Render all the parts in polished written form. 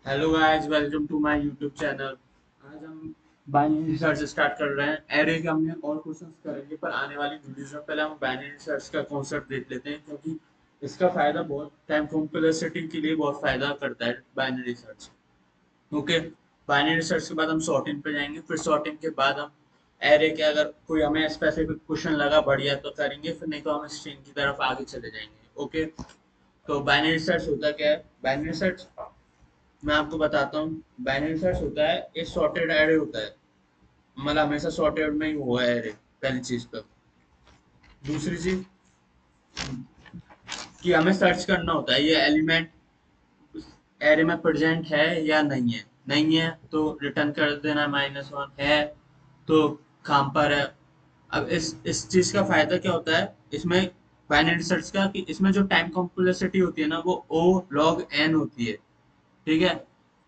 Hello guys, welcome to my YouTube channel. आज हम binary search start कर रहे हैं। एरे के हमने और क्वेश्चंस करेंगे, पर आने वाली वीडियोस में पहले हम बाइनरी सर्च का कॉन्सेप्ट देख लेते हैं, क्योंकि इसका फायदा बहुत टाइम कॉम्प्लेक्सिटी के लिए बहुत फायदा करता है binary search. Okay. Binary search के बाद हम सॉर्टिंग पे जाएंगे, फिर सॉर्टिंग के बाद हम एरे के अगर कोई हमें स्पेसिफिक क्वेश्चन लगा बढ़िया तो करेंगे, फिर नहीं तो हम स्ट्रिंग की तरफ आगे चले जाएंगे। ओके। तो बाइनरी सर्च होता क्या है? बाइनरी सर्च मैं आपको बताता हूँ। बाइनरी सर्च होता है, एक सॉर्टेड एरे होता है। मतलब हमेशा सॉर्टेड में ही हुआ है एरे। पहली चीज तो दूसरी चीज कि हमें सर्च करना होता है ये एलिमेंट एरे में प्रेजेंट है या नहीं है। नहीं है तो रिटर्न कर देना -1 है तो काम पर है। अब इस चीज का फायदा क्या होता है इसमें बाइनरी सर्च का, कि इसमें जो टाइम कॉम्प्लेक्सिटी होती है ना, वो ओ लॉग एन होती है। ठीक है।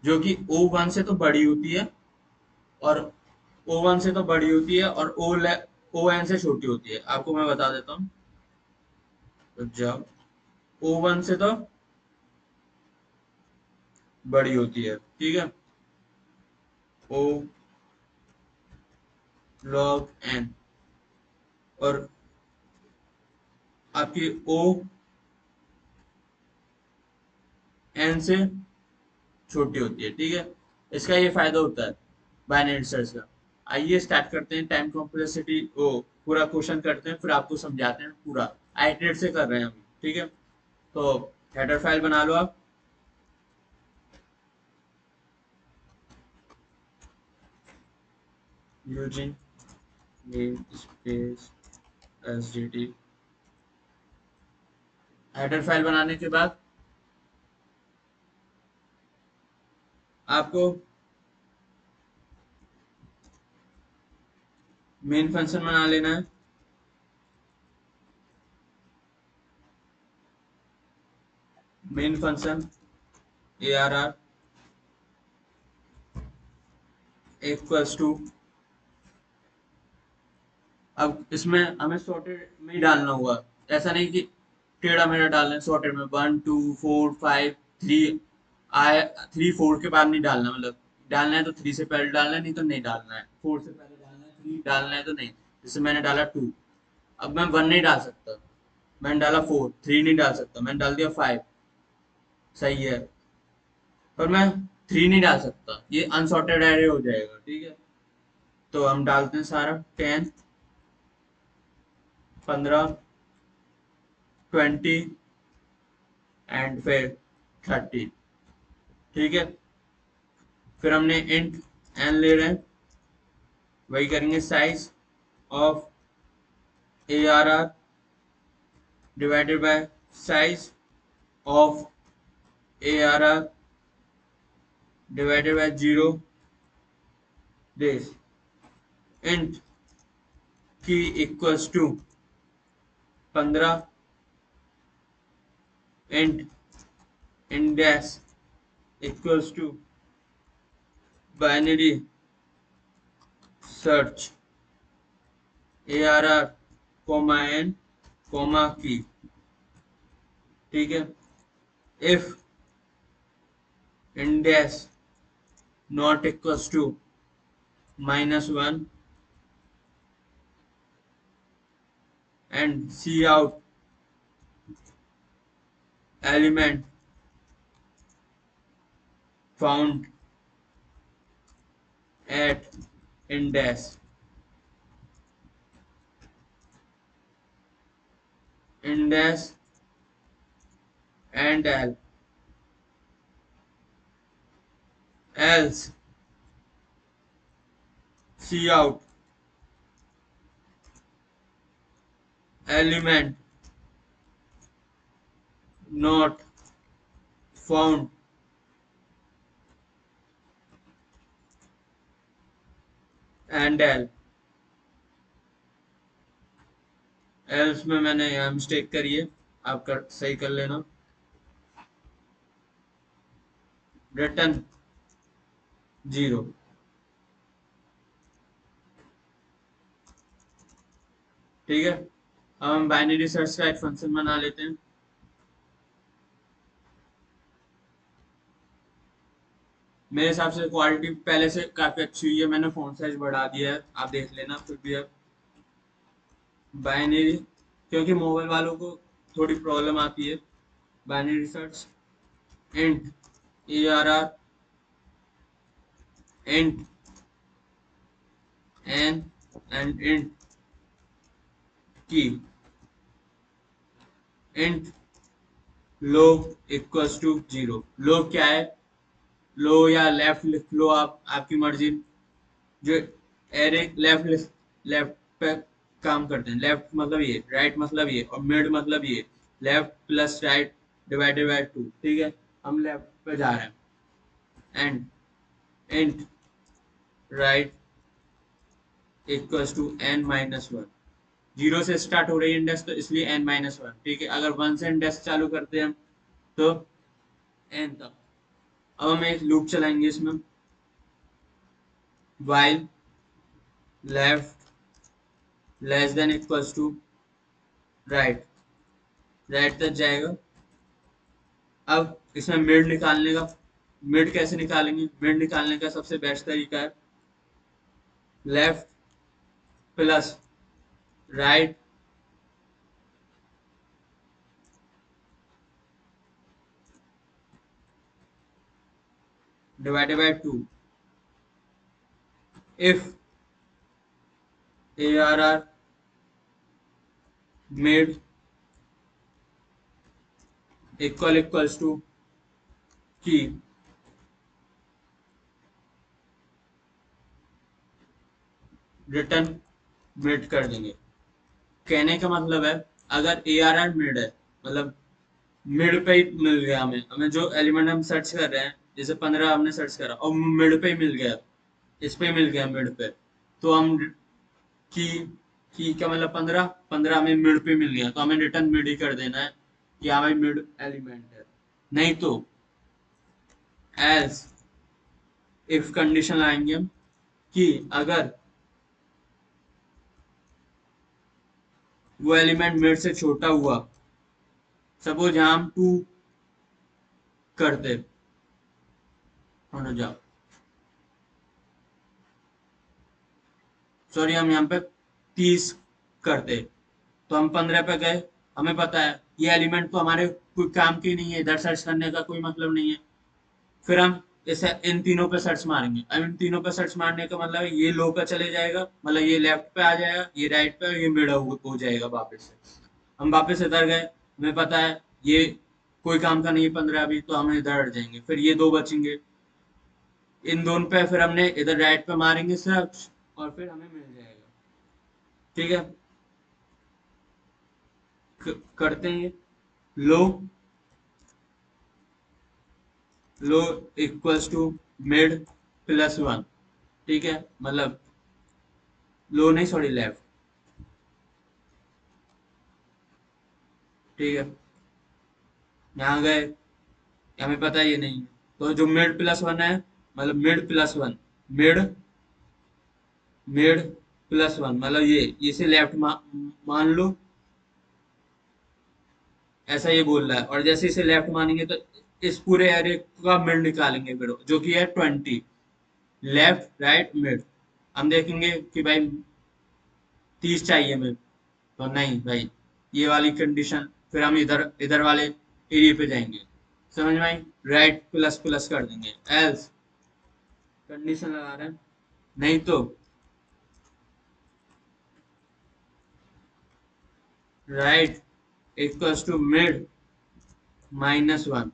जो कि ओ वन से तो बड़ी होती है, और ओ वन से तो बड़ी होती है, और ओ एन से छोटी होती है। आपको मैं बता देता हूँ। तो जब ओ वन से तो बड़ी होती है, ठीक है, ओ लॉग एन, और आपकी ओ एन से छोटी होती है। ठीक है। इसका ये फायदा होता है बाइनरी सर्च का। आइए स्टार्ट करते हैं। टाइम कॉम्प्लेक्सिटी ओ पूरा क्वेश्चन करते हैं, फिर आपको समझाते हैं पूरा। आइटरेट से कर रहे हैं अभी। ठीक है। तो हेडर फाइल बना लो आप। Using namespace SDT. Header file बनाने के बाद आपको मेन फंक्शन बना लेना है। Main function A R R equals to. अब इसमें हमें सॉर्टेड में ही डालना होगा। ऐसा नहीं कि टेढ़ा मेढ़ा डालना है। सॉर्टेड में 1 2 4 5 3 आए। 3 4 के बाद नहीं डालना। मतलब डालना है तो 3 से पहले डालना है, नहीं तो नहीं डालना है। 4 से पहले डालना है, 3 डालना है तो नहीं। जैसे मैंने डाला 2। अब मैं 1 नहीं डाल सकता। मैंने डाला 4, 3 नहीं डाल सकता। मैंने डाल दिया 5। सही है। पर मैं 3 नहीं डाल सकता, ये अनसॉर्टेड एरे हो जाएगा। ठीक है। तो हम डालते हैं सारा 10 15 20 एंड फिर 30। ठीक है। फिर हमने इंट एन ले रहे हैं। वही करेंगे, size of A R R divided by size of A R R divided by 0 this. Int key equals to 15। Int index equals to binary search A R R comma N comma key. ठीक है। If index not equals to -1 and see out element found at index index and else see out element not found and else में मैंने यहाँ mistake करी है। आप कर सही कर लेना। रिटर्न 0। ठीक है। अब हम बाइनरी सर्च का एक फंक्शन बना लेते हैं। मेरे हिसाब से क्वालिटी पहले से काफी अच्छी हुई है, मैंने फोन साइज बढ़ा दिया है, आप देख लेना फिर भी। अब बाइनरी, क्योंकि मोबाइल वालों को थोड़ी प्रॉब्लम आती है। Binary search int ARR int n and int key int log equals to 0। log क्या है? लो या लेफ्ट लिख लो, आप आपकी मर्जी। जो एरे लेफ्ट लेफ्ट पे काम करते हैं, लेफ्ट मतलब ये, राइट मतलब ये, और मिड मतलब ये। Left plus right divided by 2, ठीक है। हम लेफ्ट पे जा रहे हैं। And int right equals to n-1। Zero से स्टार्ट हो रही है इंडेक्स, तो इसलिए n-1, ठीक है। अगर 1 से इंडेक्स चालू करते हैं हम, तो n तक। अब हम एक लूप चलाएंगे इसमें, while left less than equals to right, right तक जाएगा। अब इसमें मिड निकालने का, मिड कैसे निकालेंगे? मिड निकालने का सबसे बेस्ट तरीका है left plus right divided by 2। If ARR mid equals to key, return mid कर देंगे। कहने का मतलब है, अगर ARR मिड है, मतलब मिड पे ही मिल गया हमें, हमें जो एलिमेंट हम सर्च कर रहे हैं, जैसे 15 हमने सर्च करा और मिड पे ही मिल गया, इस पे मिल गया मिड पे, तो हम की की का मतलब 15, 15 हमें मिड पे मिल गया, तो हमें रिटर्न मिड ही कर देना है कि हाँ भाई मिड एलिमेंट है। नहीं तो एल्स इफ कंडीशन लाएंगे हम कि अगर वो एलिमेंट मिड से छोटा हुआ, सपोज यहाँ हम 2 करते, जाओ सॉरी, हम यहाँ पे 30 करते, तो हम 15 पे गए। हमें पता है ये एलिमेंट तो हमारे कोई काम की नहीं है, इधर सर्च करने का कोई मतलब नहीं है। फिर हम इसे इन तीनों पे सर्च मारेंगे। अब इन तीनों पे सर्च मारने का मतलब है ये लो पे चले जाएगा, मतलब ये लेफ्ट पे आ जाएगा, ये राइट पे, ये मिड हो जाएगा वापस से। हम वापस इधर गए, हमें पता है ये कोई काम का नहीं है 15 अभी, तो हम इधर हट जाएंगे, फिर ये दो बचेंगे। इन दोनों पे फिर हमने इधर राइट पे मारेंगे सर्च, और फिर हमें मिल जाएगा, ठीक है। करते हैं लो, लो इक्वल्स टू मिड प्लस 1, ठीक है। मतलब लो नहीं, सॉरी, लेफ्ट, ठीक है। यहाँ गए, हमें पता है ये नहीं है, तो जो मिड प्लस 1 है, मतलब mid plus 1, mid mid plus 1 मतलब ये इसे लेफ्ट मान लो, ऐसा ये बोल रहा है। और जैसे इसे लेफ्ट मानेंगे तो इस पूरे एरे का मिड निकालेंगे, फिर जो कि है 20। लेफ्ट राइट मिड, हम देखेंगे कि भाई 30 चाहिए हमें, तो नहीं भाई, ये वाली कंडीशन, फिर हम इधर इधर वाले एरिया पे जाएंगे, समझ में आई? राइट प्लस प्लस कर देंगे, एल्स कंडीशन लगा रहे हैं। नहीं तो राइट इक्वल्स टू मिड -1।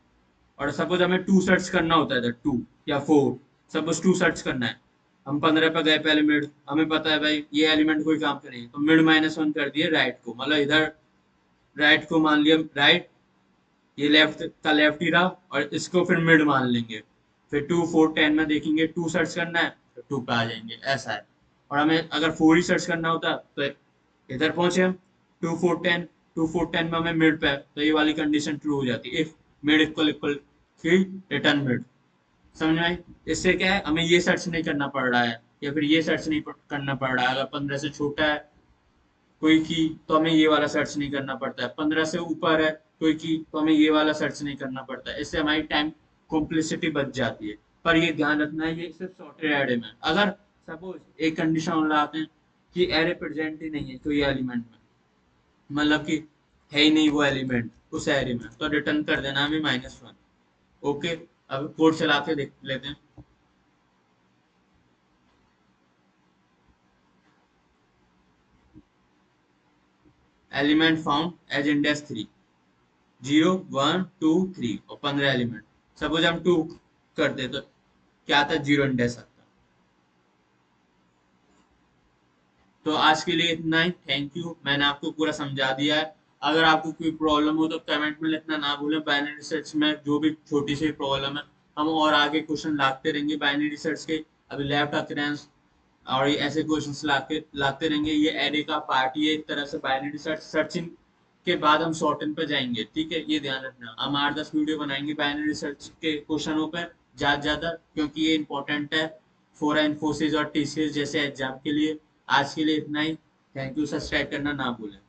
और सपोज हमें 2 सर्च करना होता है, 2 या 4, सपोज 2 सर्च करना है। हम 15 पे गए पहले मिड, हमें पता है भाई ये एलिमेंट कोई काम का नहीं है, तो मिड -1 कर दिए राइट को, मतलब इधर राइट को मान लिया राइट, ये लेफ्ट का लेफ्ट ही रहा, और इसको फिर मिड मान लेंगे। फिर 2 4 10 में देखेंगे 2 सर्च करना है, तो 2 पे आ जाएंगे, ऐसा है। और हमें अगर 4 ही सर्च करना होता तो इधर पहुंचे हम, 2 4 10, 2 4 10 में हमें मिड पे है, तो ये वाली कंडीशन ट्रू हो जाती है, इफ मिड इक्वल इक्वल की रिटर्न मिड। समझ में आई? इससे क्या है, हमें ये सर्च नहीं करना पड़ रहा है, या फिर ये सर्च नहीं करना पड़ रहा है। अगर 15 से छोटा है कोई की, तो हमें ये वाला सर्च नहीं करना पड़ता है। 15 से ऊपर है कोई की, तो हमें ये वाला सर्च नहीं करना पड़ता है। इससे हमारी टाइम कॉम्प्लेक्सिटी बच जाती है। पर ये ध्यान रखना है ये सिर्फ सॉर्टेड एरे में। अगर सपोज एक कंडीशन लगाते हैं कि एरे प्रेजेंट ही नहीं है कोई एलिमेंट में, मतलब कि है ही नहीं वो एलिमेंट उस एरे में, तो रिटर्न कर देना हमें -1। ओके, अब कोड चला के देख लेते हैं। एलिमेंट फाउंड एज इंडेक्स 3, 0 1 2 3 और 15 एलिमेंट। सपोज हम 2 करते तो क्या आता, 0 इंडेक्स आता। तो आज के लिए इतना ही, थैंक यू, मैंने आपको पूरा समझा दिया है। अगर आपको कोई प्रॉब्लम हो तो कमेंट में लिखना ना भूलें। बाइनरी सर्च में जो भी छोटी सी प्रॉब्लम है, हम और आगे क्वेश्चन लाते रहेंगे बाइनरी सर्च के। अभी लेफ्ट अक्रेंस और ये ऐसे क्वेश्चंस लाते रहेंगे। ये एरे का पार्ट ही है एक तरह से बाइनरी सर्च। सर्चिंग के बाद हम शॉर्टन पे जाएंगे, ठीक है, ये ध्यान रखना। हम 8-10 वीडियो बनाएंगे बाइनरी सर्च के क्वेश्चनों पर ज्यादा, क्योंकि ये इंपॉर्टेंट है फॉर इन्फोसिस और टीसीएस जैसे एग्जाम के लिए। आज के लिए इतना ही, थैंक यू, सब्सक्राइब करना ना भूलें।